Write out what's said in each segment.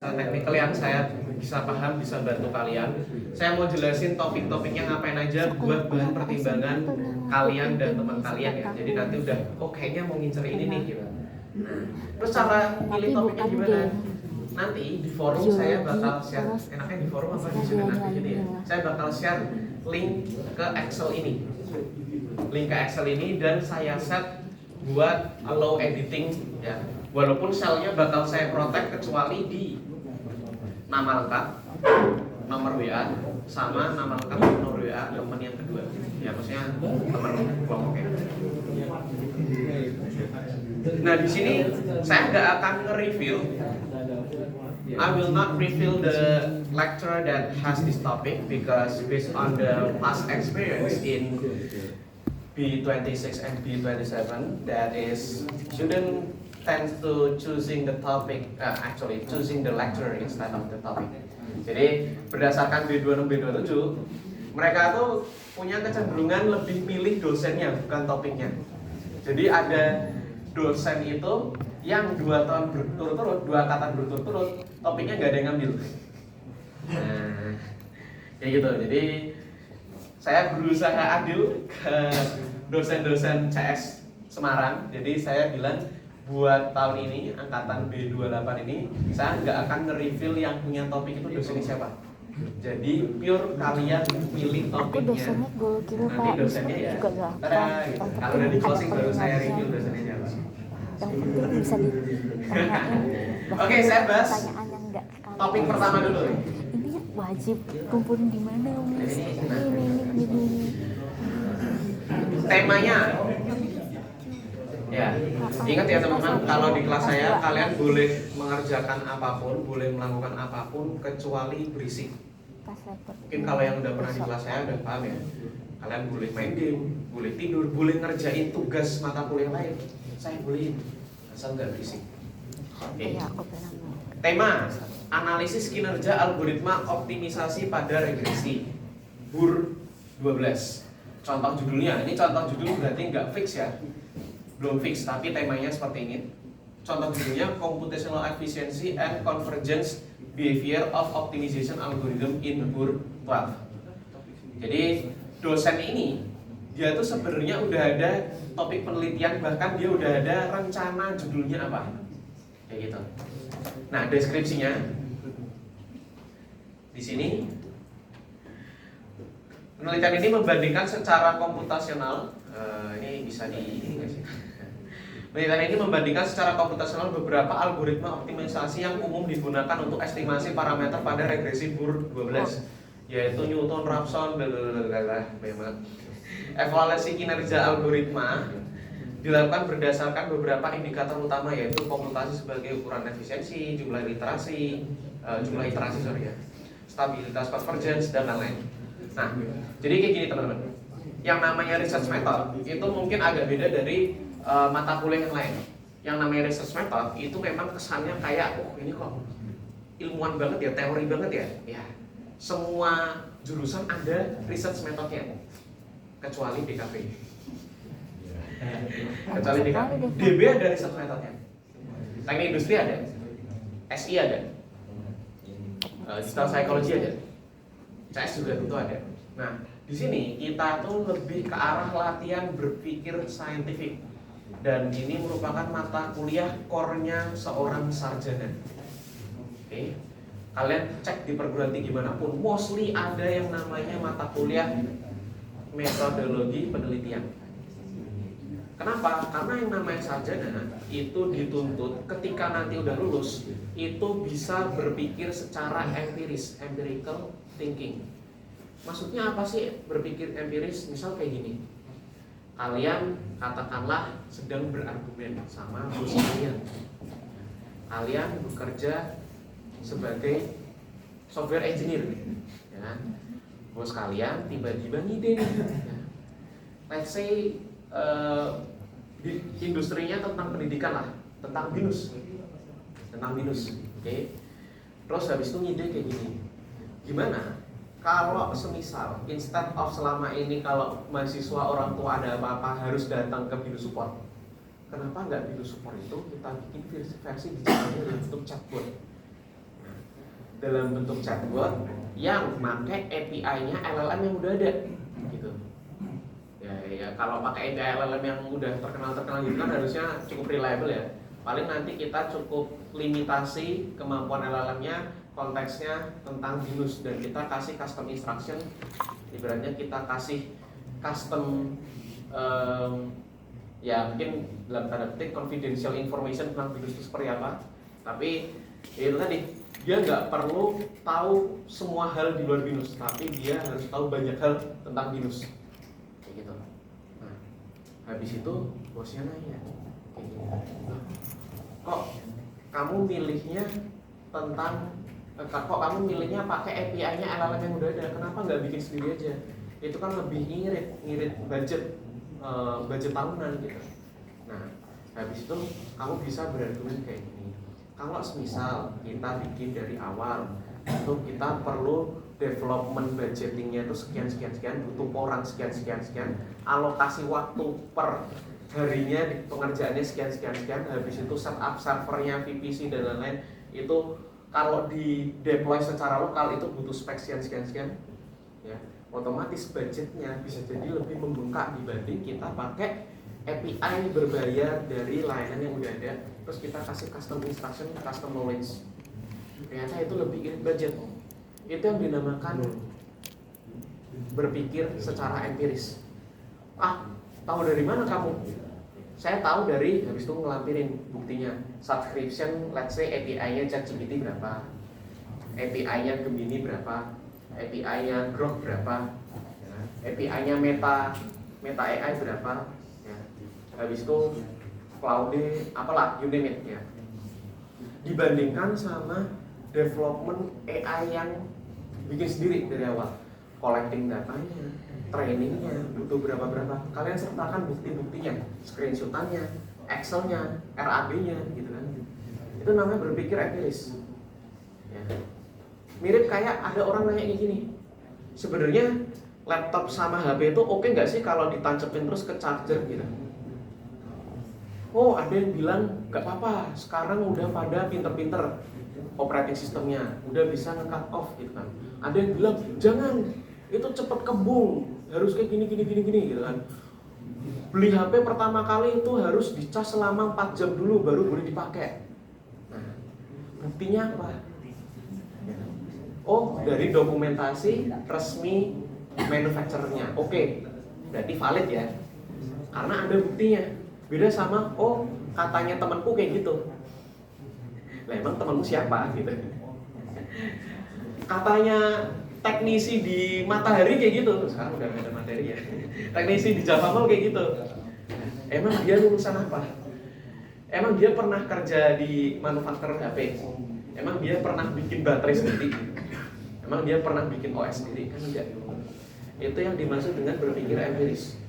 Technical yang saya bisa paham, bisa bantu kalian. Saya mau jelasin topik-topiknya ngapain aja buat bahan pertimbangan kalian dan teman kalian ya. Jadi nanti udah, kayaknya mau ngincer ini nih gitu. Terus cara pilih topiknya gimana? Nanti di forum saya bakal share, enaknya di forum apa di sini nanti gitu ya. Saya bakal share link ke Excel ini. Link ke Excel ini dan saya set buat allow editing ya. Walaupun selnya bakal saya protect kecuali di nama lengkap, nomor WA, sama nama lengkap nomor WA teman yang kedua. Ya maksudnya teman kelompok ya. Nah di sini saya nggak akan nge-review. I will not reveal the lecture that has this topic because based on the past experience in B26 and B27, that is student tends to choosing the topic, actually choosing the lecture instead of the topic. Jadi berdasarkan B26, B27, mereka tuh punya kecenderungan lebih pilih dosennya bukan topiknya. Jadi ada dosen itu yang 2 tahun berturut-turut, 2 angkatan berturut-turut, topiknya nggak ada yang ngambil. Nah, kayak gitu. Jadi saya berusaha adil ke dosen-dosen CS Semarang. Jadi saya bilang buat tahun ini, angkatan B28 ini, saya nggak akan nge-reveal yang punya topik itu dosennya siapa. Jadi pure kalian pilih topiknya. Nanti dosennya ya, tada, gitu. Kalau udah di closing baru saya review dosennya siapa. Yang penting bisa ditanyain. Oke, saya bahas topik pertama dulu. Ini wajib kumpulin di mana, Miss? Ini. Temanya. Ya, ingat ya teman-teman, kalau di kelas saya kalian boleh mengerjakan apapun, boleh melakukan apapun kecuali berisik. Mungkin kalau yang udah pernah di kelas saya udah paham ya. Kalian boleh main game, boleh tidur, boleh ngerjain tugas mata kuliah lain. Saya bolehin, asal nggak berisik. Oke. Tema: analisis kinerja algoritma optimisasi pada regresi BUR 12. Contoh judulnya, ini contoh judul berarti nggak fix ya. Belum fix, tapi temanya seperti ini. Contoh judulnya Computational Efficiency and Convergence Behavior of Optimization Algorithm in BUR 12. Jadi dosen ini dia tuh sebenarnya udah ada topik penelitian, bahkan dia udah ada rencana judulnya apa. Kayak gitu. Nah, deskripsinya di sini. Penelitian ini membandingkan secara komputasional, ini bisa di penelitian ini membandingkan secara komputasional beberapa algoritma optimisasi yang umum digunakan untuk estimasi parameter pada regresi BUR 12, yaitu Newton, Raphson, memang. Evaluasi kinerja algoritma dilakukan berdasarkan beberapa indikator utama, yaitu komputasi sebagai ukuran efisiensi, jumlah iterasi, stabilitas convergence dan lain-lain. Nah, jadi kayak gini teman-teman. Yang namanya research method itu mungkin agak beda dari mata kuliah yang lain. Yang namanya research method itu memang kesannya kayak, ini kok ilmuwan banget ya, teori banget ya. Ya, semua jurusan ada research methodnya, kecuali DKV. Kecuali DKV. DB ada research methodnya. Teknik industri ada, SI ada, digital psychology ada, CS juga tentu ada. Nah, di sini kita tuh lebih ke arah latihan berpikir saintifik, dan ini merupakan mata kuliah core-nya seorang sarjana. Oke, kalian cek di perguruan tinggi manapun, mostly ada yang namanya mata kuliah metodologi penelitian. Kenapa? Karena yang namanya sarjana itu dituntut ketika nanti udah lulus itu bisa berpikir secara empiris, empirical thinking. Maksudnya apa sih berpikir empiris? Misal kayak gini, kalian katakanlah sedang berargumen sama bos kalian. Kalian bekerja sebagai software engineer, ya. Bos kalian tiba-tiba ngide nih, ya. Let's say di industrinya tentang pendidikan lah, tentang binus, oke. Terus habis itu ngide kayak gini, gimana kalau semisal instead of selama ini kalau mahasiswa orang tua ada apa-apa harus datang ke binus support, kenapa nggak binus support itu kita bikin versi digitalnya untuk chatbot? dalam bentuk chatbot yang pakai API-nya LLM yang udah ada gitu. Ya kalau pakai API LLM yang udah terkenal gitu kan harusnya cukup reliable ya. Paling nanti kita cukup limitasi kemampuan LLM-nya, konteksnya tentang binus, dan kita kasih custom instruction. Ibaratnya kita kasih custom ya mungkin dalam tanda petik confidential information tentang binus itu seperti apa. Tapi ya itu tadi, dia nggak perlu tahu semua hal di luar binus, tapi dia harus tahu banyak hal tentang binus kayak gitu. Nah, habis itu bosnya nanya kayak gini, kok kamu milihnya kamu milihnya pakai API-nya LLM yang udah ada, kenapa nggak bikin sendiri aja? Itu kan lebih ngirit budget tahunan gitu. Nah, habis itu kamu bisa berargumen kayak gini, kalau semisal kita bikin dari awal itu kita perlu development budgetingnya itu sekian, butuh orang sekian, alokasi waktu per harinya pengerjaannya sekian, habis itu setup servernya, VPC dan lain-lain, itu kalau di deploy secara lokal itu butuh spek sekian, ya otomatis budgetnya bisa jadi lebih membengkak dibanding kita pakai API berbayar dari layanan yang udah ada, terus kita kasih custom instruction, custom knowledge. Ternyata itu lebih irit budget. Itu yang dinamakan berpikir secara empiris. Tahu dari mana kamu? Saya tahu dari, habis itu ngelampirin buktinya. Subscription, let's say API-nya ChatGPT berapa, API-nya Gemini berapa, API-nya Grok berapa, ya. API-nya Meta AI berapa, ya. Habis itu Cloud, apalah, you name it, ya. Dibandingkan sama development AI yang bikin sendiri dari awal, collecting datanya, trainingnya butuh berapa, kalian sertakan bukti-buktinya, screenshotannya, Excelnya, RAB-nya, gitu kan. Itu namanya berpikir empiris, ya. Mirip kayak ada orang nanya kayak gini, sebenarnya laptop sama HP itu oke nggak sih kalau ditancepin terus ke charger gitu? Oh, ada yang bilang nggak apa-apa, sekarang udah pada pinter-pinter operating sistemnya, udah bisa nge-cut off gitu kan. Ada yang bilang jangan, itu cepet kembung, harus kayak gini gitu kan. Beli HP pertama kali itu harus dicas selama 4 jam dulu baru boleh dipakai. Nah, buktinya apa? Oh, dari dokumentasi resmi manufacturer-nya. Oke, berarti valid ya, karena ada buktinya. Beda sama, oh katanya temanku kayak gitu. Lah emang temanmu siapa gitu? Katanya teknisi di Matahari kayak gitu. Sekarang udah gak ada materi ya. Teknisi di Java Mall kayak gitu. Emang dia lulusan apa? Emang dia pernah kerja di manufaktur HP? Emang dia pernah bikin baterai sendiri? Emang dia pernah bikin OS sendiri? Kan enggak. Itu yang dimaksud dengan berpikir empiris.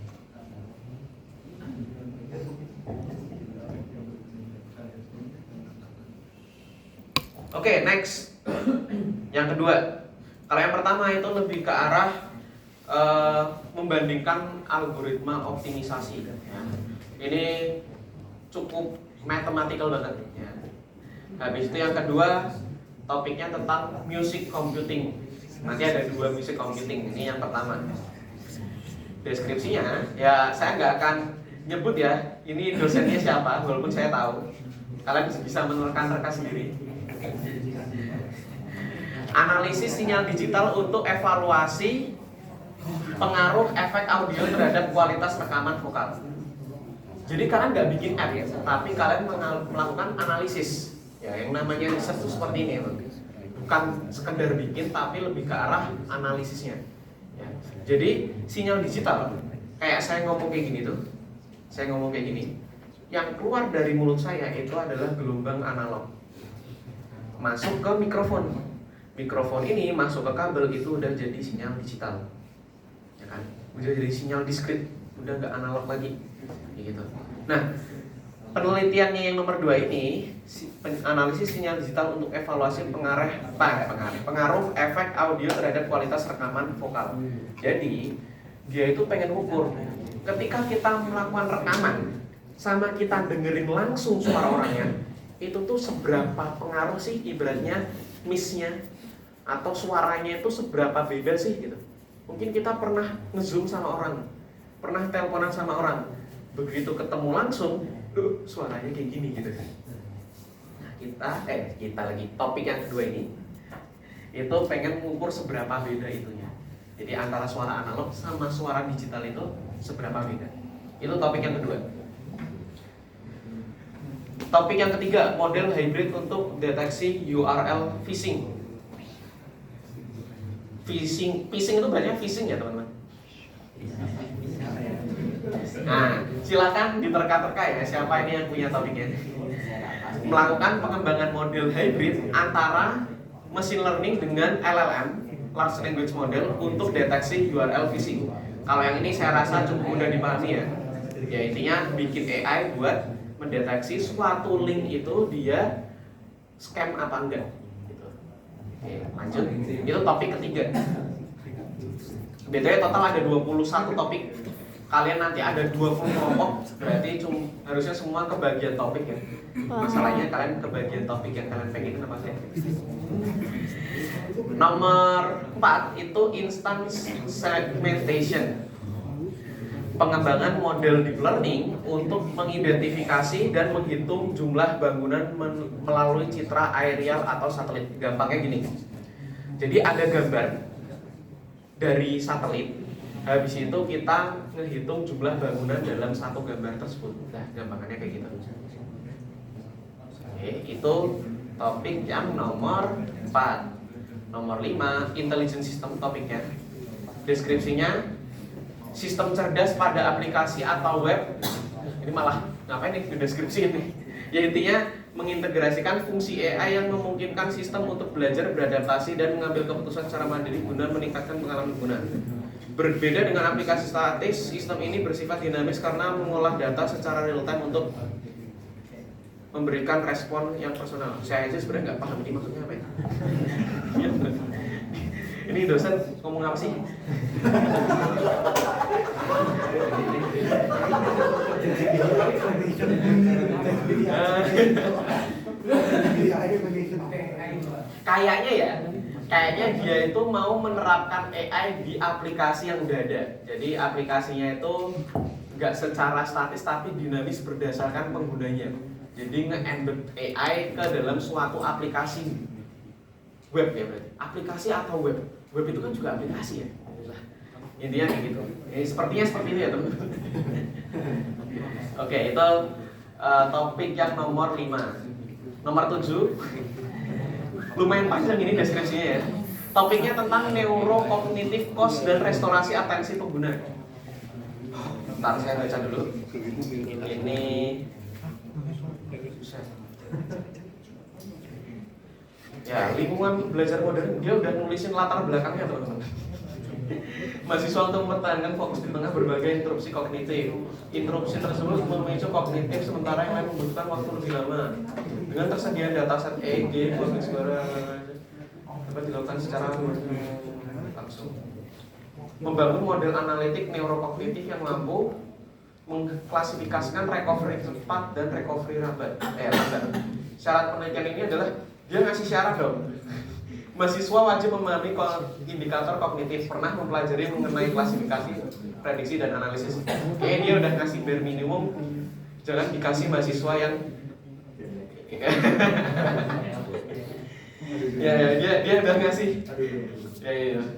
Oke, next. Yang kedua, kalau yang pertama itu lebih ke arah membandingkan algoritma optimisasi. Ya. Ini cukup mathematical banget. Ya. Habis itu yang kedua, topiknya tentang music computing. Nanti ada 2 music computing. Ini yang pertama. Deskripsinya, ya saya nggak akan nyebut ya. Ini dosennya siapa, walaupun saya tahu. Kalian bisa menerka-nerka sendiri. Analisis sinyal digital untuk evaluasi pengaruh efek audio terhadap kualitas rekaman vokal. Jadi kalian nggak bikin app ya, tapi kalian melakukan analisis. Ya, yang namanya riset itu seperti ini, bukan sekedar bikin, tapi lebih ke arah analisisnya. Ya. Jadi sinyal digital, kayak saya ngomong kayak gini tuh, yang keluar dari mulut saya itu adalah gelombang analog, masuk ke mikrofon ini masuk ke kabel, itu udah jadi sinyal digital, ya kan? Udah jadi sinyal diskrit, udah nggak analog lagi, gitu. Nah, penelitiannya yang nomor 2 ini, analisis sinyal digital untuk evaluasi pengaruh efek audio terhadap kualitas rekaman vokal. Jadi dia itu pengen ukur ketika kita melakukan rekaman sama kita dengerin langsung suara orangnya, itu tuh seberapa pengaruh sih ibaratnya miss-nya atau suaranya itu seberapa beda sih gitu. Mungkin kita pernah nge-zoom sama orang, pernah teleponan sama orang, begitu ketemu langsung, suaranya kayak gini gitu. Nah kita lagi topik yang kedua ini, itu pengen mengukur seberapa beda itunya. Jadi antara suara analog sama suara digital itu seberapa beda. Itu topik yang kedua. Topik yang ketiga, model hybrid untuk deteksi URL phishing. Phishing itu banyak phishing ya teman-teman. Nah, silakan diterka-terka ya siapa ini yang punya topiknya. Melakukan pengembangan model hybrid antara machine learning dengan LLM, large language model, untuk deteksi URL phishing. Kalau yang ini saya rasa cukup mudah dipahami ya. Ya intinya bikin AI buat mendeteksi suatu link itu dia scam apa enggak gitu. Oke, lanjut. Itu topik ketiga. BTW total ada 21 topik. Kalian nanti ada 20 kelompok, berarti harusnya semua kebagian topik ya. Masalahnya kalian kebagian topik yang kalian pengen apa sih? Nomor 4 itu instance segmentation. Pengembangan model deep learning untuk mengidentifikasi dan menghitung jumlah bangunan melalui citra aerial atau satelit. Gampangnya gini. Jadi ada gambar dari satelit. Habis itu kita menghitung jumlah bangunan dalam satu gambar tersebut. Nah, gampangannya kayak gitu. Oke, itu topik yang nomor 4. Nomor 5, intelligent system topiknya. Deskripsinya, sistem cerdas pada aplikasi atau web. Ini malah ngapain nih deskripsi ini? Ya intinya mengintegrasikan fungsi AI yang memungkinkan sistem untuk belajar, beradaptasi, dan mengambil keputusan secara mandiri guna meningkatkan pengalaman pengguna. Berbeda dengan aplikasi statis, sistem ini bersifat dinamis karena mengolah data secara real time untuk memberikan respon yang personal. Saya aja sebenarnya nggak paham ini maksudnya apa ya. Ini dosen ngomong apa sih? Kayaknya dia itu mau menerapkan AI di aplikasi yang udah ada. Jadi aplikasinya itu nggak secara statis tapi dinamis berdasarkan penggunanya. Jadi nge-embed AI ke dalam suatu aplikasi web ya berarti. Aplikasi atau web? Web itu kan juga aplikasi ya. Intinya kayak gitu. Sepertinya seperti itu ya teman-teman. Oke, itu topik yang nomor 5. Nomor 7. Lumayan panjang ini deskripsinya ya. Topiknya tentang neurokognitif cost dan restorasi atensi pengguna. Bentar saya baca dulu. Ini ya, lingkungan belajar modern dia udah nulisin latar belakangnya teman-teman. Mahasiswa untuk mempertahankan fokus di tengah berbagai interupsi kognitif. Interupsi tersebut memicu kognitif sementara yang lain membutuhkan waktu lebih lama. Dengan tersediaan dataset EEG, kognitif suara dapat dilakukan secara langsung. Membangun model analitik neurokognitif yang mampu mengklasifikasikan recovery cepat dan recovery lambat. Syarat penelitian ini adalah dia ngasih syarat dong. Mahasiswa wajib memahami indikator kognitif, pernah mempelajari mengenai klasifikasi, prediksi, dan analisis. Kayaknya dia udah ngasih bare minimum. Jangan dikasih mahasiswa yang dia udah ngasih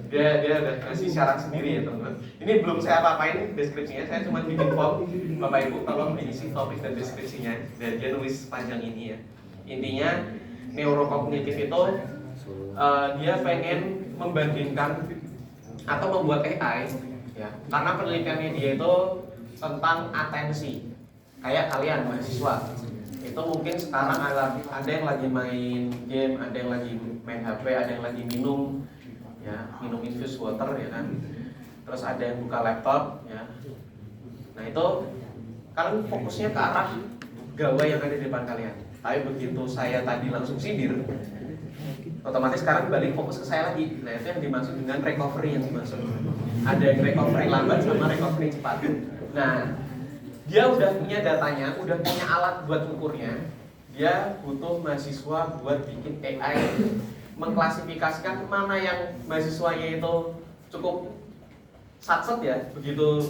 dia udah ngasih syarat sendiri ya teman-teman. Ini belum saya apa-apain deskripsinya, saya cuma bikin form. Bapak Ibu tolong isi topik dan deskripsinya. Dan dia nulis panjang ini ya. Intinya neurokognitif itu dia pengen membandingkan atau membuat AI ya, karena penelitiannya dia itu tentang atensi. Kayak kalian mahasiswa itu mungkin sekarang ada yang lagi main game, ada yang lagi main HP, ada yang lagi minum ya, minum infused water ya kan, terus ada yang buka laptop ya. Nah itu kalian fokusnya ke arah gawai yang ada di depan kalian. Tapi begitu saya tadi langsung sindir, otomatis sekarang balik fokus ke saya lagi. Nah itu yang dimaksud dengan recovery yang dimaksud. Ada yang recovery lambat sama recovery cepat. Nah dia udah punya datanya, udah punya alat buat ukurnya. Dia butuh mahasiswa buat bikin AI mengklasifikasikan mana yang mahasiswanya itu cukup satset ya, begitu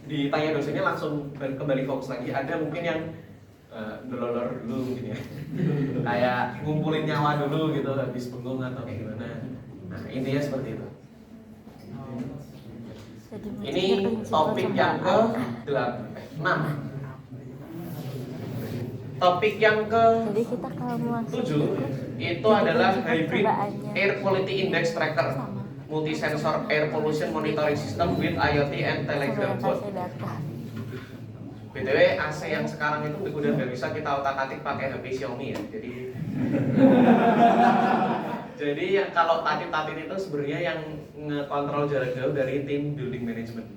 ditanya dosennya langsung kembali fokus lagi. Ada mungkin yang dolor dulu mungkin ya, kayak ngumpulin nyawa dulu gitu habis bengong atau kayak gimana. Nah intinya seperti itu. Ini topik yang ke-6. Topik yang Jadi kita kalau mau ke-7 itu adalah Hybrid Air Quality Index Tracker, Multi-Sensor Air Pollution Monitoring System with IoT and Telegram Bot. BTW AC yang sekarang itu udah nggak bisa kita otak-atik pakai HP Xiaomi ya. Jadi yang kalau tatit-tatit itu sebenarnya yang ngekontrol jarak jauh dari tim building management.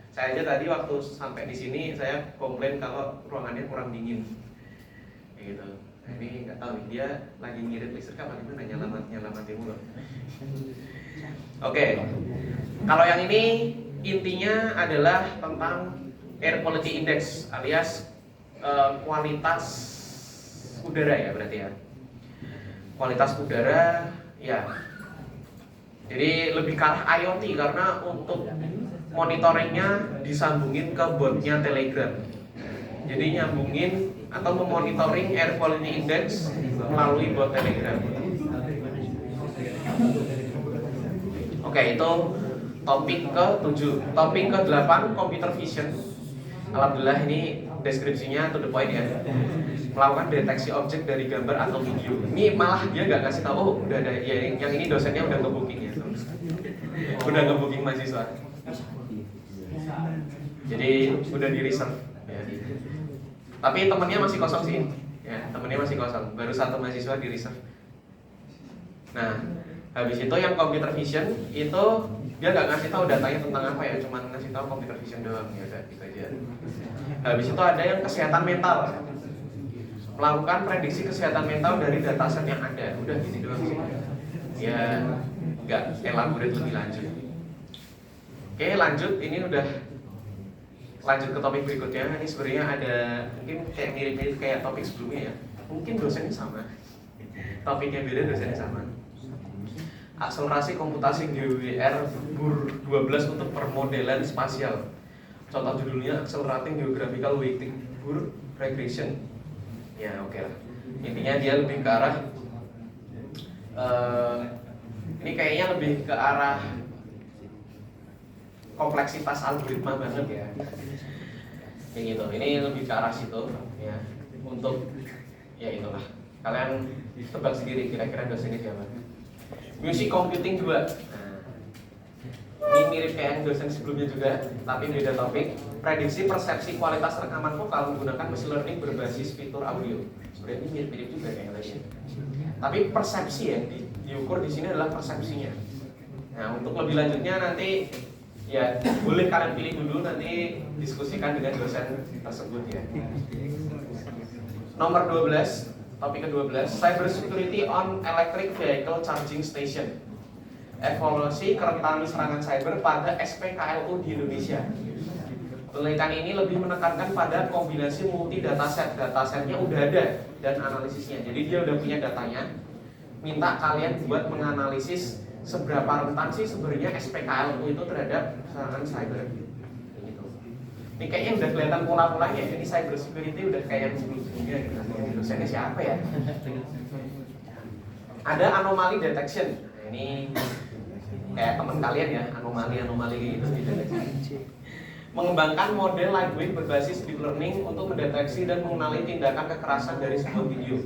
Saya aja tadi waktu sampai di sini saya komplain kalau ruangannya kurang dingin. Kayak gitu. Nah, ini nggak tahu nih, dia lagi ngirit listrik apa gimana, nyala mati mulu. Oke. Kalau yang ini intinya adalah tentang Air Quality Index alias kualitas udara ya berarti ya. Kualitas udara ya. Jadi lebih ke arah IoT karena untuk monitoringnya disambungin ke botnya Telegram. Jadi nyambungin atau memonitoring Air Quality Index melalui bot Telegram. Oke, itu topik ke-7. Topik ke-8 Computer Vision. Alhamdulillah ini deskripsinya to the point ya. Melakukan deteksi objek dari gambar atau video. Ini malah dia nggak kasih tahu, oh udah ada ya, yang ini dosennya udah nge-booking ya. Udah nge-booking mahasiswa. Jadi udah di reserve ya. Tapi temennya masih kosong sih. Ya, temennya masih kosong. Baru 1 mahasiswa di reserve. Nah, habis itu yang computer vision itu dia nggak ngasih tahu datanya tentang apa ya, cuma ngasih tahu computer vision doang ya udah gitu aja. Habis itu ada yang kesehatan mental, melakukan prediksi kesehatan mental dari dataset yang ada. Udah gini doang sih. Ya nggak elaborate lebih lanjut. Oke lanjut, ini udah lanjut ke topik berikutnya. Ini sebenarnya ada mungkin kayak mirip-mirip kayak topik sebelumnya ya. Mungkin dosennya sama, topiknya beda, dosennya sama. Akselerasi komputasi GWR BUR 12 untuk permodelan spasial. Contoh judulnya Accelerating Geographical Weighting BUR Regression. Ya oke lah. Intinya dia lebih ke arah ini kayaknya lebih ke arah kompleksitas algoritma banget ya. Kayak gitu. Ini lebih ke arah situ ya. Untuk ya itulah. Kalian tebak sendiri kira-kira dosennya siapa. Music Computing 2. Nah, ini mirip kayak dosen sebelumnya juga, tapi beda topik. Prediksi persepsi kualitas rekaman vokal menggunakan machine learning berbasis fitur audio. Sebenarnya ini mirip-mirip juga kayak lainnya. Tapi persepsi yang diukur di sini adalah persepsinya. Nah, untuk lebih lanjutnya nanti ya boleh kalian pilih dulu, nanti diskusikan dengan dosen tersebut ya. Nomor 12. Topik ke-12, Cyber Security on Electric Vehicle Charging Station. Evaluasi kerentanan serangan cyber pada SPKLU di Indonesia. Penelitian ini lebih menekankan pada kombinasi multi dataset. Datasetnya udah ada dan analisisnya. Jadi dia udah punya datanya. Minta kalian buat menganalisis seberapa rentan sih sebenarnya SPKLU itu terhadap serangan cyber. Ini kayaknya udah kelihatan pola-polanya. Ini cyber security udah kayak yang sebelumnya. Dosennya siapa ya? Ada anomaly detection. Nah, ini kayak teman kalian ya, anomali gitu dideteksi. Mengembangkan model lightweight berbasis deep learning untuk mendeteksi dan mengenali tindakan kekerasan dari sebuah video.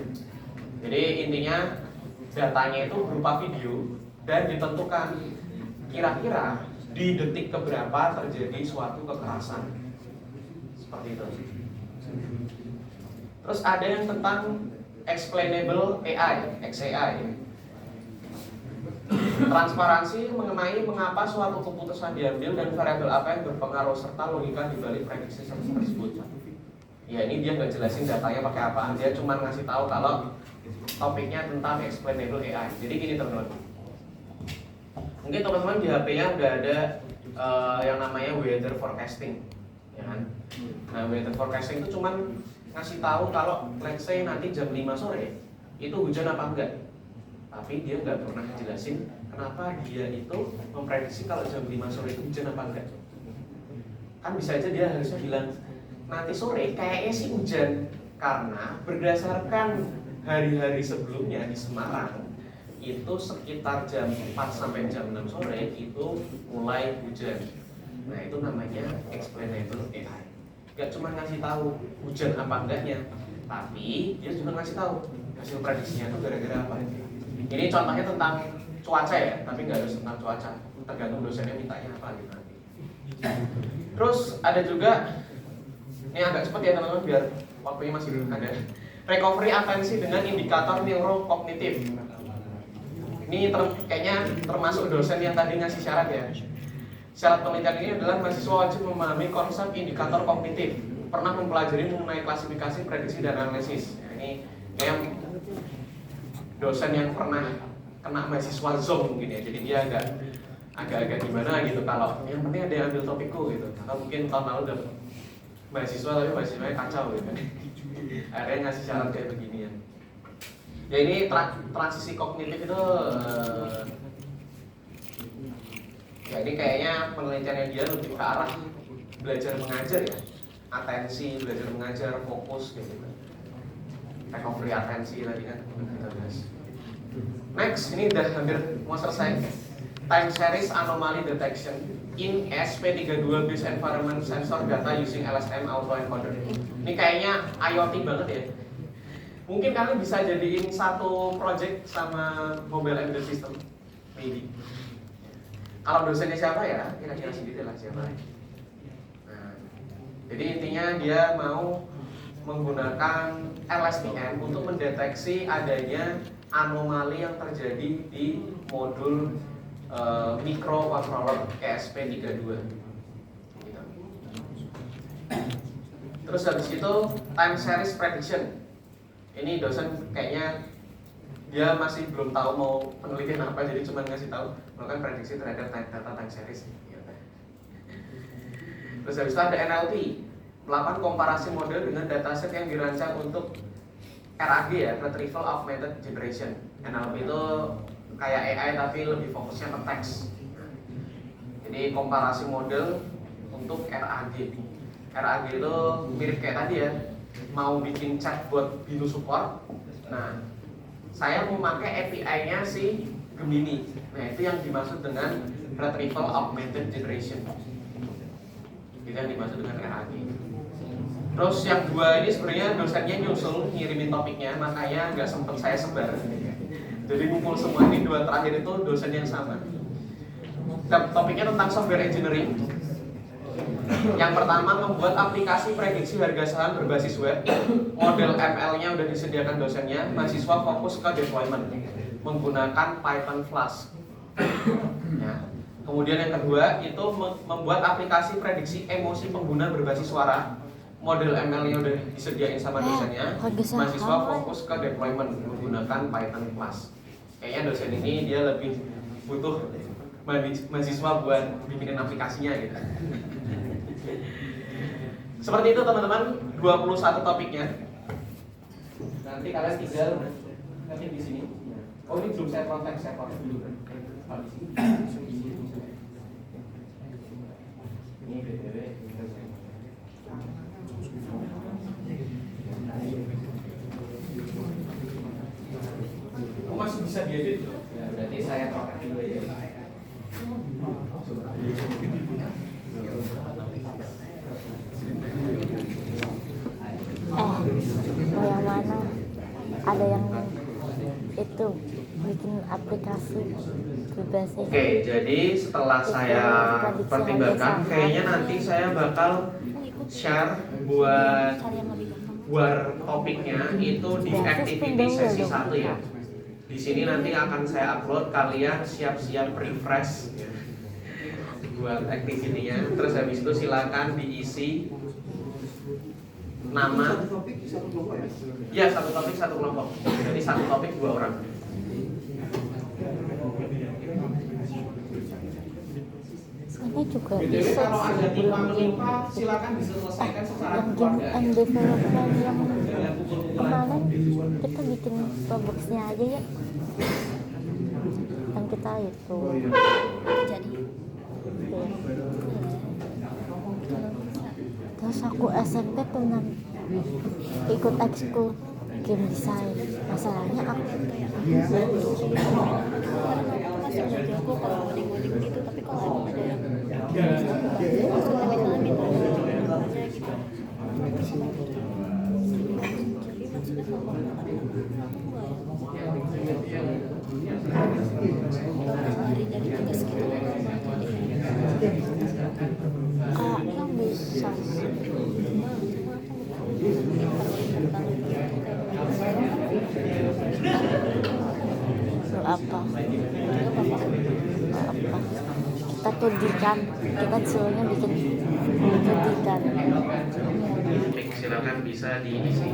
Jadi intinya datanya itu berupa video dan ditentukan kira-kira di detik keberapa terjadi suatu kekerasan. Seperti itu. Terus ada yang tentang explainable AI, XAI. Transparansi mengenai mengapa suatu keputusan diambil dan variabel apa yang berpengaruh serta logika di balik prediksi tersebut. Ya ini dia nggak jelasin datanya pakai apaan, dia cuma ngasih tahu kalau topiknya tentang explainable AI. Jadi gini teman-teman. Mungkin teman-teman di HP-nya udah ada yang namanya weather forecasting. Ya kan? Nah, weather forecasting itu cuman ngasih tahu kalau let's say nanti jam 5 sore itu hujan apa enggak. tapi dia nggak pernah jelasin kenapa dia itu memprediksi kalau jam 5 sore itu hujan apa enggak. Kan bisa aja dia harusnya bilang nanti sore kayaknya sih hujan, karena berdasarkan hari-hari sebelumnya di Semarang itu sekitar jam 4 sampai jam 6 sore itu mulai hujan. Nah itu namanya explainable AI. Gak cuma ngasih tahu hujan apa enggaknya, tapi dia juga ngasih tahu hasil prediksinya itu gara-gara apa. Ini contohnya tentang cuaca ya, tapi nggak harus tentang cuaca, tergantung dosennya mintanya apa gitu nanti. Terus ada juga, ini agak cepat ya teman-teman biar waktunya masih ada. Recovery atensi dengan indikator neurokognitif. Ini kayaknya termasuk dosen yang tadi ngasih syarat ya. Syarat penelitian ini adalah mahasiswa wajib memahami konsep indikator kognitif, pernah mempelajari mengenai klasifikasi, prediksi, dan analisis. Nah, ini kayak dosen yang pernah kena mahasiswa zong mungkin ya, jadi dia agak gimana gitu kalau yang penting ada yang ambil topikku gitu. Atau mungkin tahun lalu dapet mahasiswa tapi mahasiswanya kacau gitu. Akhirnya ngasih syarat kayak beginian. Ya ini transisi kognitif itu ya ini kayaknya penelitiannya dia lebih ke arah belajar mengajar ya, atensi, belajar mengajar, fokus gitu. Recovery atensi tadi kan kita bahas. Next, ini udah hampir mau selesai. Time series anomaly detection in SP32 based environment sensor data using LSM autoencoder. Ini kayaknya IoT banget ya. Mungkin kalian bisa jadiin satu project sama mobile embedded system, maybe. Kalau dosennya siapa ya? Kira-kira sendiri lah siapa. Nah, jadi intinya dia mau menggunakan LSTM untuk mendeteksi adanya anomali yang terjadi di modul microcontroller ESP32. Gitu. Terus habis itu time series prediction. Ini dosen kayaknya dia masih belum tahu mau penelitian apa, jadi cuma ngasih tahu melakukan prediksi terhadap data time series. Terus habis itu ada NLP, melakukan komparasi model dengan dataset yang dirancang untuk RAG ya, Retrieval Augmented Generation. NLP itu kayak AI tapi lebih fokusnya ke teks. Jadi komparasi model untuk RAG. RAG itu mirip kayak tadi ya, mau bikin chatbot Binu Support. Nah, saya mau pakai API-nya si Gemini. Nah, itu yang dimaksud dengan Retrieval Augmented Generation. Itu yang dimaksud dengan RAG. Terus yang dua ini sebenarnya dosennya nyusul ngirimin topiknya, makanya nggak sempet saya sebar. Jadi ngumpul semua ini dua terakhir itu dosen yang sama. Topiknya tentang software engineering. Yang pertama, membuat aplikasi prediksi harga saham berbasis web. Model ML-nya udah disediakan dosennya. Mahasiswa fokus ke deployment menggunakan Python Flask. Ya. Kemudian yang kedua itu membuat aplikasi prediksi emosi pengguna berbasis suara. Model ML-nya udah disediain sama dosennya. Mahasiswa fokus ke deployment menggunakan Python Flask. Kayaknya dosen ini dia lebih butuh mahasiswa buat bikinin aplikasinya gitu. Seperti itu teman-teman, 21 topiknya. Nanti kalian tinggal ketik di sini. Oh ini belum saya kontak dulu. Ini BTW. Oh masih bisa diedit loh. Ya berarti saya kontak dulu ya. Mau yang mana? Ada yang itu bikin aplikasi berbasis. Oke, jadi setelah saya pertimbangkan, kayaknya nanti saya bakal share buat topiknya itu di activity sesi 1 ya. Di sini nanti akan saya upload, kalian siap-siap refresh buat activity-nya. Terus habis itu silakan diisi nama. Ya, satu topik satu kelompok. Jadi satu topik 2 orang. Ini juga BTW bisa kalau ada sih tipe belum menimpa silakan diselesaikan secara yang game keluarga. and development yang Jangan pukul-pukulan. kemarin kita bikin Roblox-nya aja ya. kita itu. Jadi Terus aku SMP pernah ikut ekskul game design. Masalahnya aku kadang aku masih jadi aku kalau ngoding gitu, tapi kalau emang ada yang misalnya minta aja gitu. Jadi maksudnya kalau lari dari tugas gitu kayaknya bisa sih. Itu apa? Kita tudikan, kita disuruhnya bikin tudikan. Silakan bisa diisi.